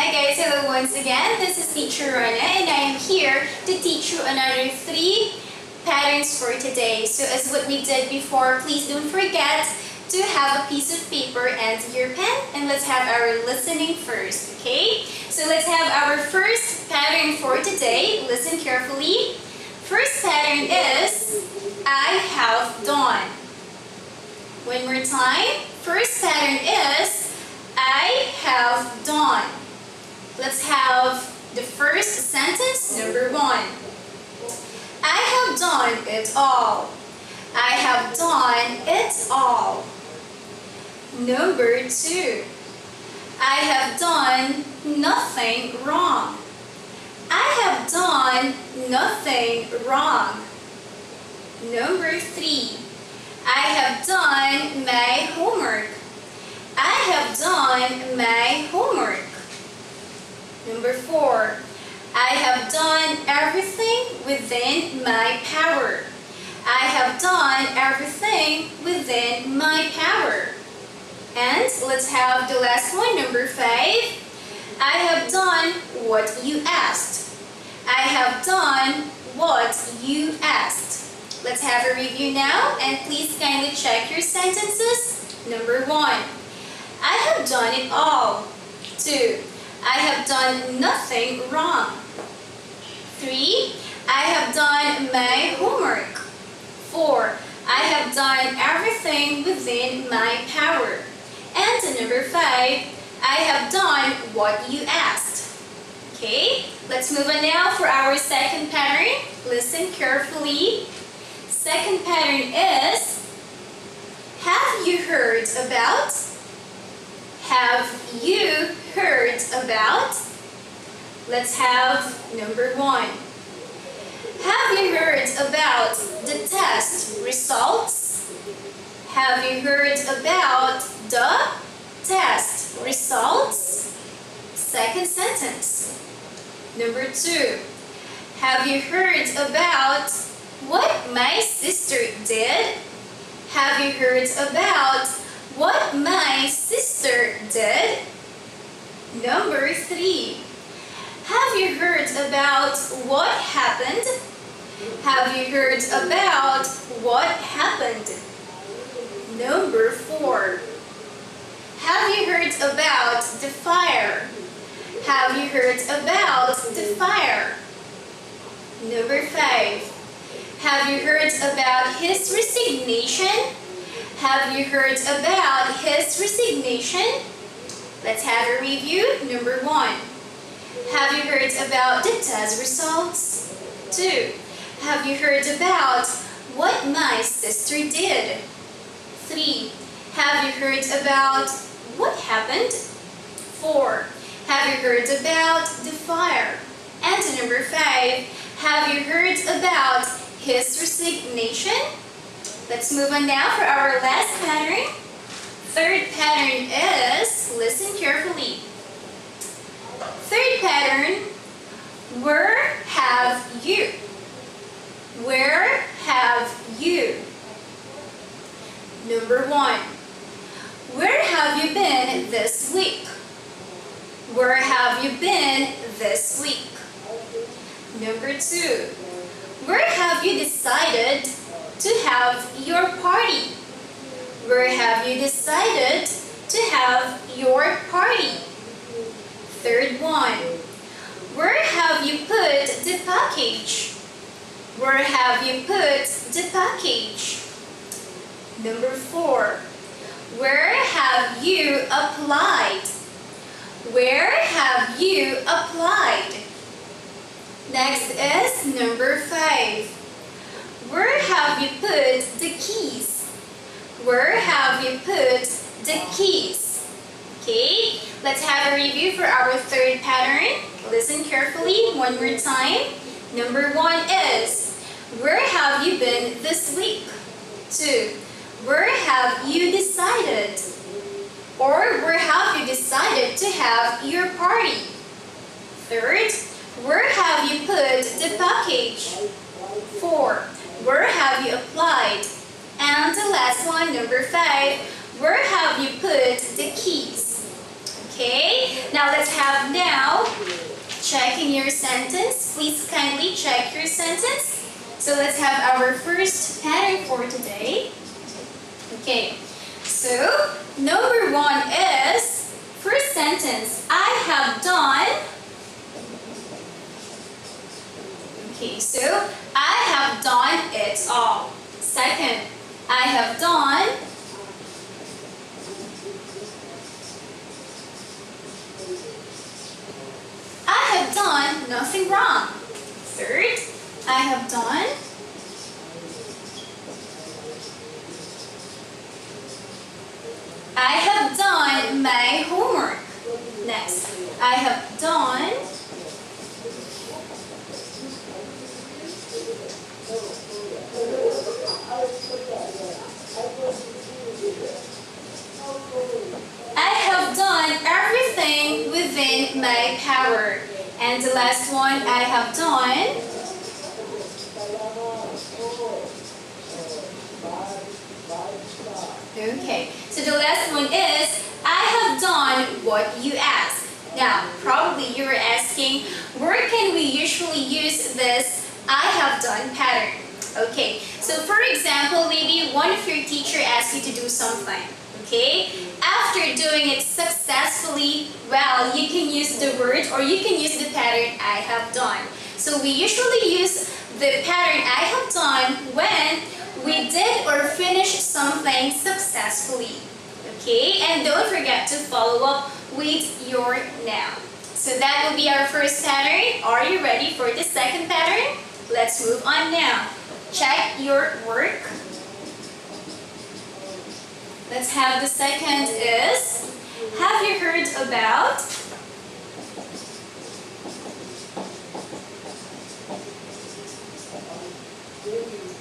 Hi guys, hello once again. This is Teacher Rana and I am here to teach you another 3 patterns for today. So as what we did before, please don't forget to have a piece of paper and your pen, and let's have our listening first, okay? So let's have our first pattern for today. Listen carefully. First pattern is I have done. One more time. First pattern is I have done. Let's have the first sentence, number 1. I have done it all. I have done it all. Number 2. I have done nothing wrong. I have done nothing wrong. Number 3. I have done my homework. I have done my homework. Number 4. I have done everything within my power. I have done everything within my power. And let's have the last one, number 5. I have done what you asked. I have done what you asked. Let's have a review now, and please kindly check your sentences. Number 1. I have done it all. 2. I have done nothing wrong. 3. I have done my homework. 4. I have done everything within my power. And number 5, I have done what you asked. Okay, let's move on now for our second pattern. Listen carefully. Second pattern is, have you heard about? Have you heard about? Let's have number 1. Have you heard about the test results? Have you heard about the test results? Second sentence. Number 2. Have you heard about what my sister did? Have you heard about what my sister did? Number 3. Have you heard about what happened? Have you heard about what happened? Number 4. Have you heard about the fire? Have you heard about the fire? Number 5. Have you heard about his resignation? Have you heard about his resignation? Let's have a review. Number 1. Have you heard about the test results? 2. Have you heard about what my sister did? 3. Have you heard about what happened? 4. Have you heard about the fire? And number 5. Have you heard about his resignation? Let's move on now for our last pattern. Third pattern is, listen carefully. Third pattern, where have you? Where have you? Number 1. Where have you been this week? Where have you been this week? Number 2. Where have you decided to have your party? Where have you decided to have your party? Third one. Where have you put the package? Where have you put the package? Number 4. Where have you applied? Where have you applied? Next is number 5. Where have you put the keys? Where have you put the keys? Okay, let's have a review for our third pattern. Listen carefully one more time. Number 1 is, where have you been this week? 2. Where have you decided? Or where have you decided to have your party? 3rd, where have you put the package? 4. Where have you applied? And the last one, number 5, where have you put the keys? Okay, now let's have now checking your sentence. Please kindly check your sentence. So let's have our first pattern for today. Okay, so number 1 is first sentence. I have done. Okay, so I have done it all. Second, I have done. I have done nothing wrong. Third, I have done. I have done my homework. Next, I have done. I have done everything within my power. And the last one, I have done. Okay, so the last one is, I have done what you asked. Now, probably you were asking, where can we usually use this I have done pattern? Okay, so for example, maybe one of your teacher asks you to do something. Okay, after doing it successfully, well, you can use the word or you can use the pattern I have done. So we usually use the pattern I have done when we did or finished something successfully. Okay, and don't forget to follow up with your noun. So that will be our first pattern. Are you ready for the second pattern? Let's move on now. Check your work. Let's have the second is, have you heard about?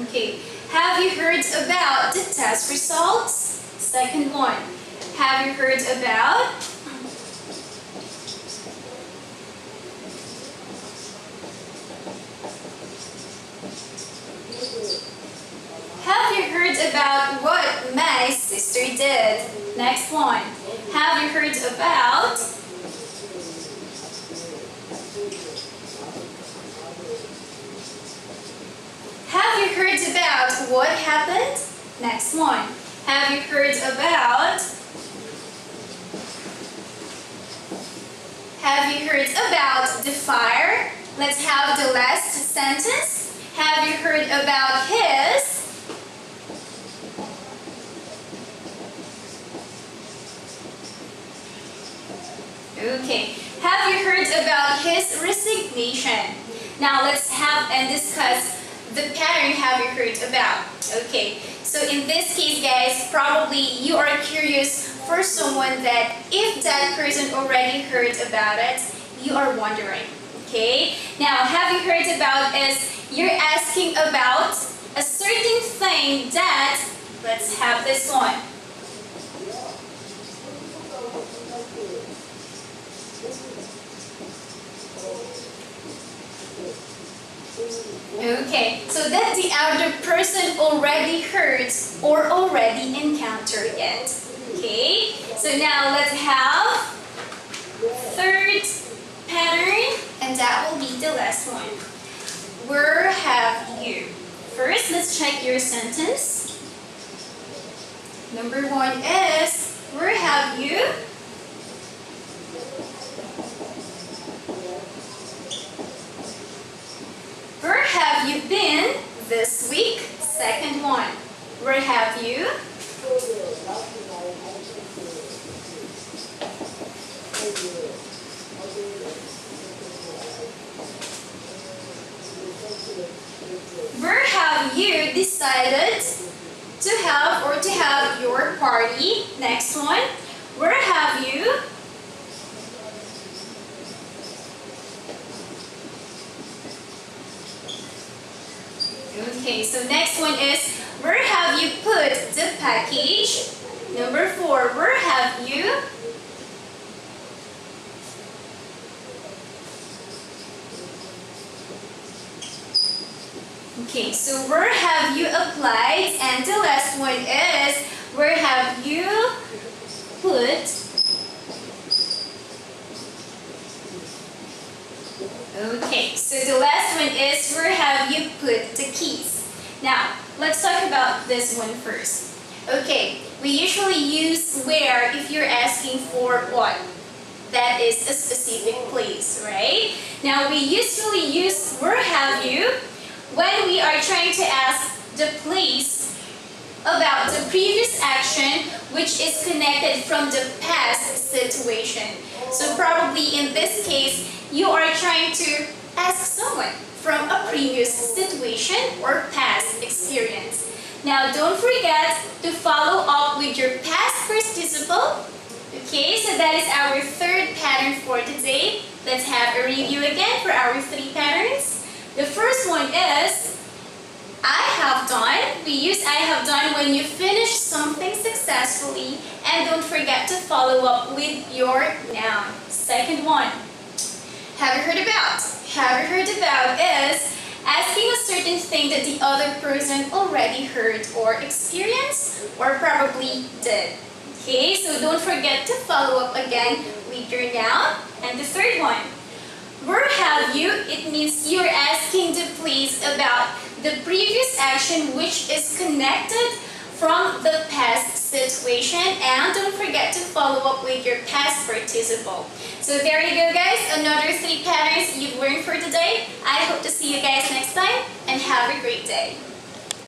Okay, have you heard about the test results? Second one, have you heard about? Have you heard about what my sister did? Next one, have you heard about? Have you heard about what happened? Next one, have you heard about? Have you heard about the fire? Let's have the last sentence. Have you heard about his? Okay, have you heard about his resignation? Now let's have and discuss the pattern have you heard about. Okay, so in this case, guys, probably you are curious for someone that if that person already heard about it, you are wondering. Okay, now have you heard about is you're asking about a certain thing that, let's have this one. Okay, so that the other person already heard or already encountered it. Okay, so now let's have third pattern, and that will be the last one. Where have you? First, let's check your sentence. Number 1 is, where have you? Where have you been this week? Second one, where have you? Where have you decided to have your party? Next one, where have you? Okay, so next one is, where have you put the package? Number 4, where have you? Okay, so where have you applied? And the last one is, where have you put about this one first. Okay, we usually use where if you're asking for what? That is a specific place, right? Now we usually use where have you when we are trying to ask the place about the previous action which is connected from the past situation. So probably in this case, you are trying to ask someone from a previous situation or past experience. Now don't forget to follow up with your past participle. Okay, so that is our third pattern for today. Let's have a review again for our 3 patterns. The first one is I have done. We use I have done when you finish something successfully, and don't forget to follow up with your noun. Second one, have you heard about? Have you heard about is asking a certain thing that the other person already heard or experienced or probably did. Okay, so don't forget to follow up again with your noun. And the third one, where have you? It means you're asking the place about the previous action which is connected from the past situation, and don't forget to follow up with your past participle. So there you go guys, another 3 patterns you've learned for today. I hope to see you guys next time and have a great day.